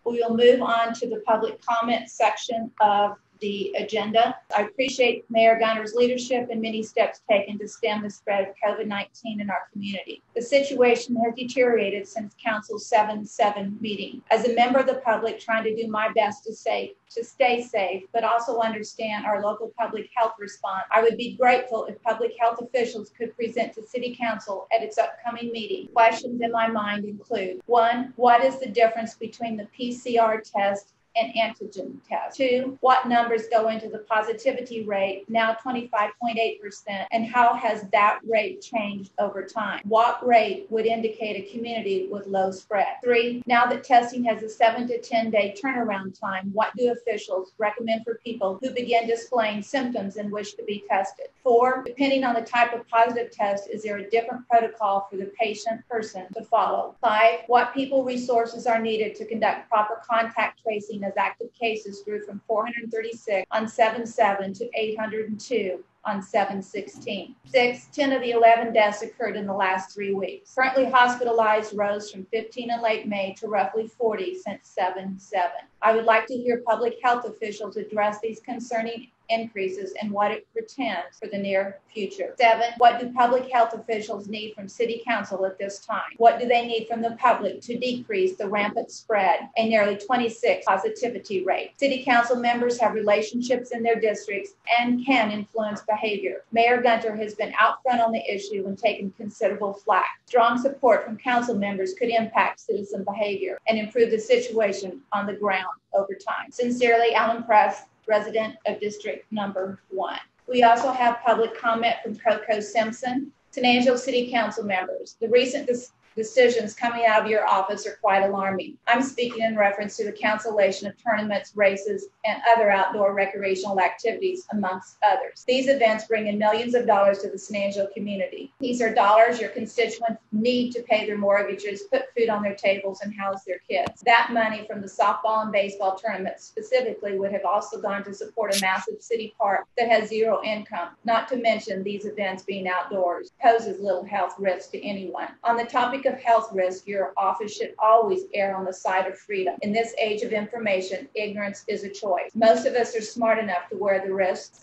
We will move on to the public comment section of the agenda. I appreciate Mayor Gunter's leadership and many steps taken to stem the spread of COVID-19 in our community. The situation has deteriorated since Council's 7-7 meeting. As a member of the public trying to do my best to stay safe, but also understand our local public health response, I would be grateful if public health officials could present to City Council at its upcoming meeting. Questions in my mind include: 1, what is the difference between the PCR test and antigen test? 2, what numbers go into the positivity rate, now 25.8%, and how has that rate changed over time? What rate would indicate a community with low spread? 3, now that testing has a 7 to 10 day turnaround time, what do officials recommend for people who begin displaying symptoms and wish to be tested? 4, depending on the type of positive test, is there a different protocol for the person to follow? 5, what people resources are needed to conduct proper contact tracing as active cases grew from 436 on 7/7 to 802 on 7/16. 6, 10 of the 11 deaths occurred in the last 3 weeks. Currently hospitalized rose from 15 in late May to roughly 40 since 7/7. I would like to hear public health officials address these concerning increases and what it portends for the near future. 7, what do public health officials need from City Council at this time? What do they need from the public to decrease the rampant spread and nearly 26 positivity rate? City Council members have relationships in their districts and can influence behavior. Mayor Gunter has been out front on the issue and taken considerable flack. Strong support from council members could impact citizen behavior and improve the situation on the ground over time. Sincerely, Alan Press, resident of District Number 1. We also have public comment from Coco Simpson. San Angelo City Council members, the recent decisions coming out of your office are quite alarming. I'm speaking in reference to the cancellation of tournaments, races, and other outdoor recreational activities, amongst others. These events bring in millions of dollars to the San Angelo community. These are dollars your constituents need to pay their mortgages, put food on their tables, and house their kids. That money from the softball and baseball tournaments specifically would have also gone to support a massive city park that has zero income. Not to mention these events being outdoors poses little health risk to anyone. On the topic of health risk, your office should always err on the side of freedom. In this age of information, ignorance is a choice. Most of us are smart enough to weigh the risk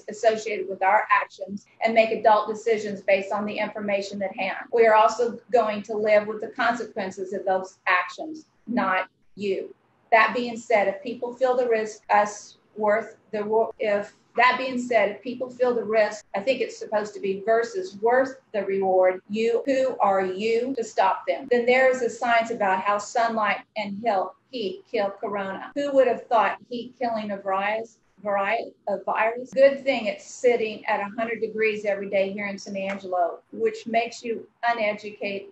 associated with our actions and make adult decisions based on the information at hand. We are also going to live with the consequences of those actions, not you. That being said, if people feel the risk if people feel the risk, I think it's supposed to be versus worth the reward, who are you to stop them? Then there is a science about how sunlight and heat kill corona. Who would have thought heat killing a virus? Good thing it's sitting at 100 degrees every day here in San Angelo, which makes your uneducated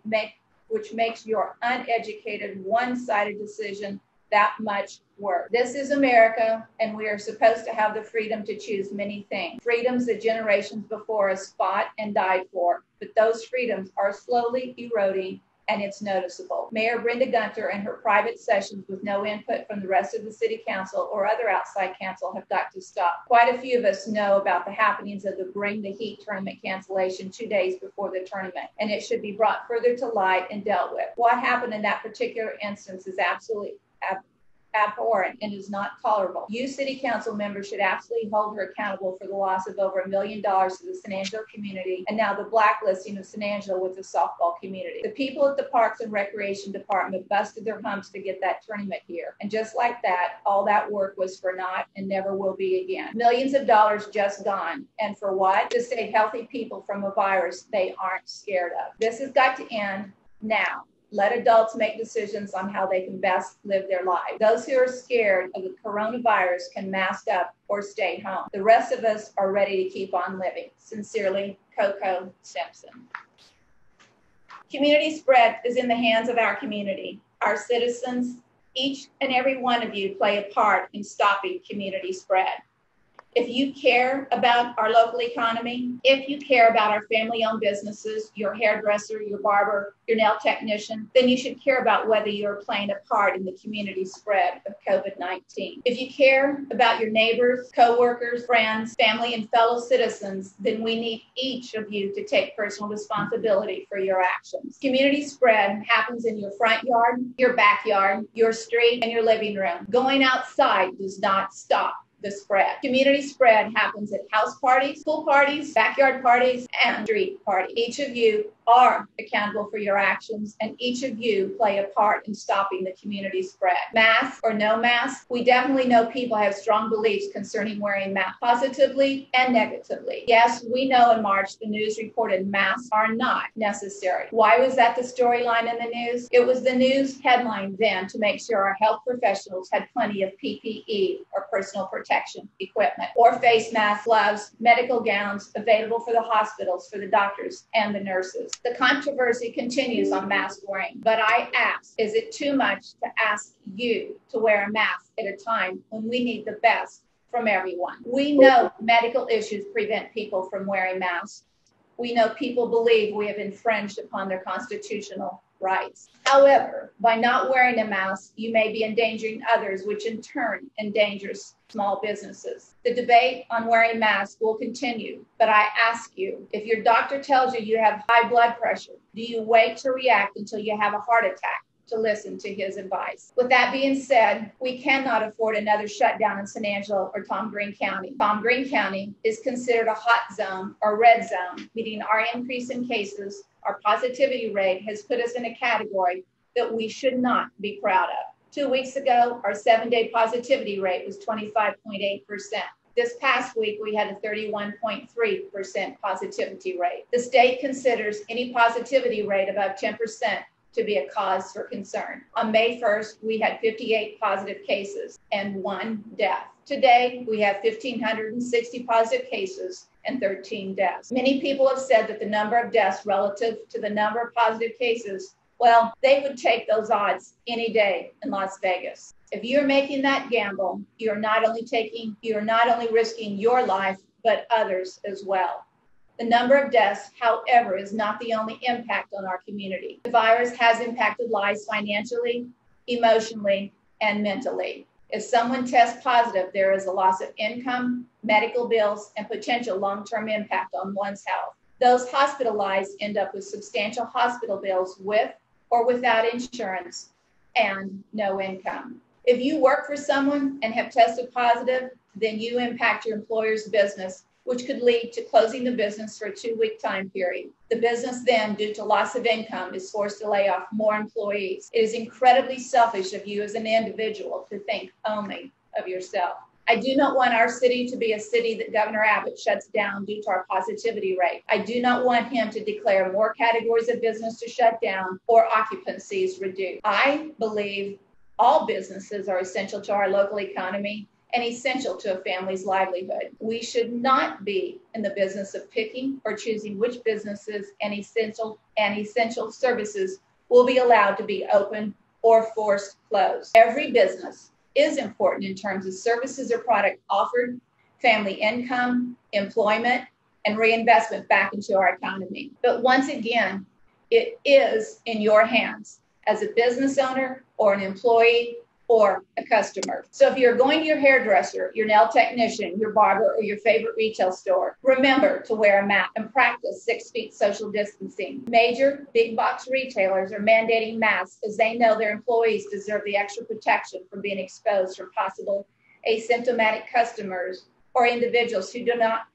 one-sided decision that much work. This is America, and we are supposed to have the freedom to choose many things. Freedoms that generations before us fought and died for, but those freedoms are slowly eroding, and it's noticeable. Mayor Brenda Gunter and her private sessions with no input from the rest of the City Council or other outside council have got to stop. Quite a few of us know about the happenings of the Bring the Heat tournament cancellation 2 days before the tournament, and it should be brought further to light and dealt with. What happened in that particular instance is absolutely abhorrent and is not tolerable. You City Council members should absolutely hold her accountable for the loss of over $1 million to the San Angelo community and now the blacklisting of San Angelo with the softball community. The people at the Parks and Recreation Department busted their humps to get that tournament here. And just like that, all that work was for naught and never will be again. Millions of dollars just gone. And for what? To save healthy people from a virus they aren't scared of. This has got to end now. Let adults make decisions on how they can best live their lives. Those who are scared of the coronavirus can mask up or stay home. The rest of us are ready to keep on living. Sincerely, Coco Simpson. Community spread is in the hands of our community. Our citizens, each and every one of you play a part in stopping community spread. If you care about our local economy, if you care about our family-owned businesses, your hairdresser, your barber, your nail technician, then you should care about whether you're playing a part in the community spread of COVID-19. If you care about your neighbors, co-workers, friends, family, and fellow citizens, then we need each of you to take personal responsibility for your actions. Community spread happens in your front yard, your backyard, your street, and your living room. Going outside does not stop the spread. Community spread happens at house parties, pool parties, backyard parties, and street parties. Each of you are accountable for your actions, and each of you play a part in stopping the community spread. Mask or no mask, we definitely know people have strong beliefs concerning wearing masks, positively and negatively. Yes, we know in March the news reported masks are not necessary. Why was that the storyline in the news? It was the news headline then to make sure our health professionals had plenty of PPE or personal protection equipment, or face masks, gloves, medical gowns available for the hospitals, for the doctors, and the nurses. The controversy continues on mask wearing, but I ask, is it too much to ask you to wear a mask at a time when we need the best from everyone? We know medical issues prevent people from wearing masks. We know people believe we have infringed upon their constitutional rights. However, by not wearing a mask, you may be endangering others, which in turn endangers small businesses. The debate on wearing masks will continue, but I ask you, if your doctor tells you you have high blood pressure, do you wait to react until you have a heart attack to listen to his advice? With that being said, we cannot afford another shutdown in San Angelo or Tom Green County. Tom Green County is considered a hot zone or red zone, meaning our increase in cases, our positivity rate has put us in a category that we should not be proud of. 2 weeks ago, our 7-day positivity rate was 25.8%. This past week, we had a 31.3% positivity rate. The state considers any positivity rate above 10% to be a cause for concern. On May 1st, we had 58 positive cases and 1 death. Today, we have 1,560 positive cases and 13 deaths. Many people have said that the number of deaths relative to the number of positive cases, well, they would take those odds any day in Las Vegas. If you're making that gamble, you're not only risking your life, but others as well. The number of deaths, however, is not the only impact on our community. The virus has impacted lives financially, emotionally, and mentally. If someone tests positive, there is a loss of income, medical bills, and potential long-term impact on one's health. Those hospitalized end up with substantial hospital bills with or without insurance and no income. If you work for someone and have tested positive, then you impact your employer's business, which could lead to closing the business for a 2-week time period. The business then, due to loss of income, is forced to lay off more employees. It is incredibly selfish of you as an individual to think only of yourself. I do not want our city to be a city that Governor Abbott shuts down due to our positivity rate. I do not want him to declare more categories of business to shut down or occupancies reduced. I believe all businesses are essential to our local economy and essential to a family's livelihood. We should not be in the business of picking or choosing which businesses and essential services will be allowed to be open or forced closed. Every business is important in terms of services or product offered, family income, employment, and reinvestment back into our economy. But once again, it is in your hands as a business owner or an employee or a customer. So if you're going to your hairdresser, your nail technician, your barber, or your favorite retail store, remember to wear a mask and practice 6 feet social distancing. Major big box retailers are mandating masks as they know their employees deserve the extra protection from being exposed from possible asymptomatic customers or individuals who do not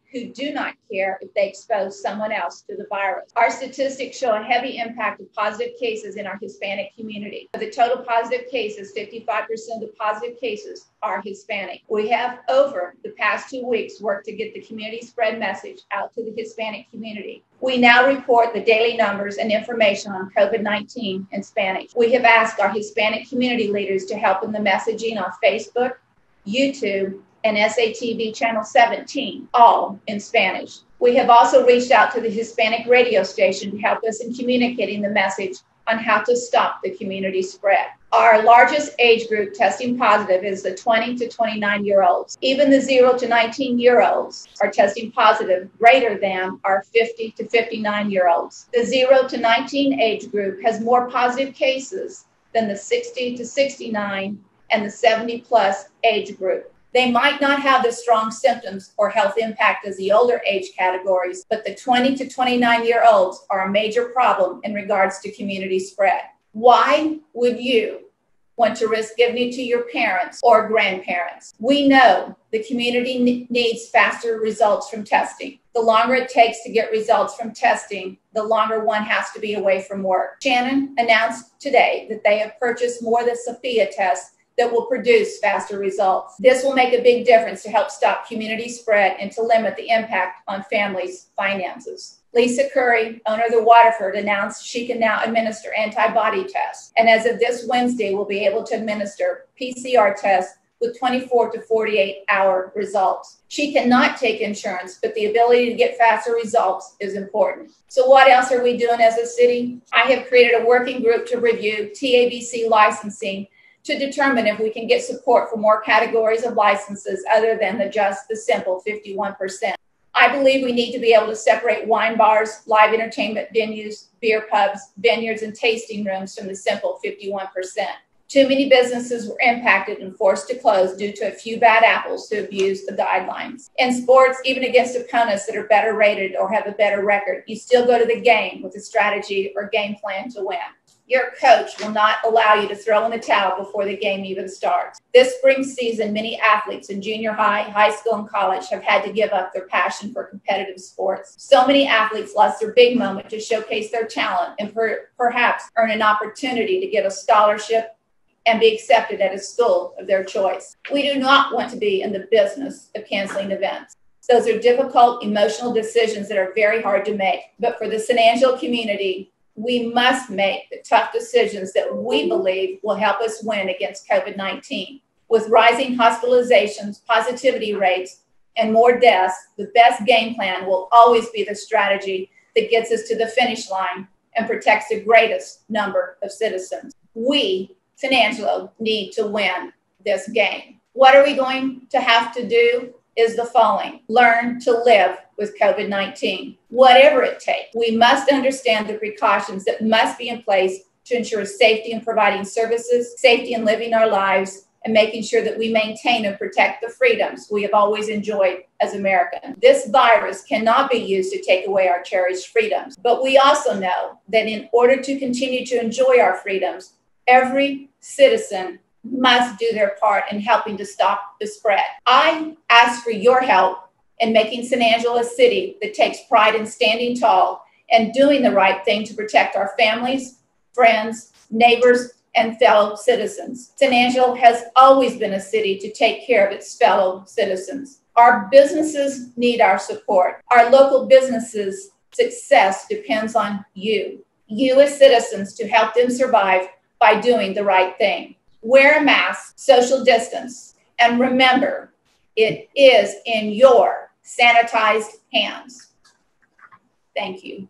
care if they expose someone else to the virus. Our statistics show a heavy impact of positive cases in our Hispanic community. Of the total positive cases, 55% of the positive cases are Hispanic. We have, over the past 2 weeks, worked to get the community spread message out to the Hispanic community. We now report the daily numbers and information on COVID-19 in Spanish. We have asked our Hispanic community leaders to help in the messaging on Facebook, YouTube, and SATV Channel 17, all in Spanish. We have also reached out to the Hispanic radio station to help us in communicating the message on how to stop the community spread. Our largest age group testing positive is the 20 to 29-year-olds. Even the 0 to 19-year-olds are testing positive greater than our 50 to 59-year-olds. The 0 to 19 age group has more positive cases than the 60 to 69 and the 70-plus age group. They might not have the strong symptoms or health impact as the older age categories, but the 20 to 29-year-olds are a major problem in regards to community spread. Why would you want to risk giving it to your parents or grandparents? We know the community needs faster results from testing. The longer it takes to get results from testing, the longer one has to be away from work. Shannon announced today that they have purchased more of the Sophia tests that will produce faster results. This will make a big difference to help stop community spread and to limit the impact on families' finances. Lisa Curry, owner of the Waterford, announced she can now administer antibody tests. And as of this Wednesday, will be able to administer PCR tests with 24 to 48-hour results. She cannot take insurance, but the ability to get faster results is important. So what else are we doing as a city? I have created a working group to review TABC licensing to determine if we can get support for more categories of licenses other than just the simple 51%. I believe we need to be able to separate wine bars, live entertainment venues, beer pubs, vineyards, and tasting rooms from the simple 51%. Too many businesses were impacted and forced to close due to a few bad apples who abused the guidelines. In sports, even against opponents that are better rated or have a better record, you still go to the game with a strategy or game plan to win. Your coach will not allow you to throw in the towel before the game even starts. This spring season, many athletes in junior high, high school, and college have had to give up their passion for competitive sports. So many athletes lost their big moment to showcase their talent and perhaps earn an opportunity to get a scholarship and be accepted at a school of their choice. We do not want to be in the business of canceling events. Those are difficult, emotional decisions that are very hard to make. But for the San Angelo community, we must make the tough decisions that we believe will help us win against COVID-19. With rising hospitalizations, positivity rates, and more deaths, the best game plan will always be the strategy that gets us to the finish line and protects the greatest number of citizens. We, San Angelo, need to win this game. What are we going to have to do is the following: learn to live with COVID-19, whatever it takes. We must understand the precautions that must be in place to ensure safety in providing services, safety in living our lives, and making sure that we maintain and protect the freedoms we have always enjoyed as Americans. This virus cannot be used to take away our cherished freedoms, but we also know that in order to continue to enjoy our freedoms, every citizen must do their part in helping to stop the spread. I ask for your help in making San Angelo a city that takes pride in standing tall and doing the right thing to protect our families, friends, neighbors, and fellow citizens. San Angelo has always been a city to take care of its fellow citizens. Our businesses need our support. Our local businesses' success depends on you as citizens, to help them survive by doing the right thing. Wear a mask, social distance, and remember, it is in your sanitized hands. Thank you.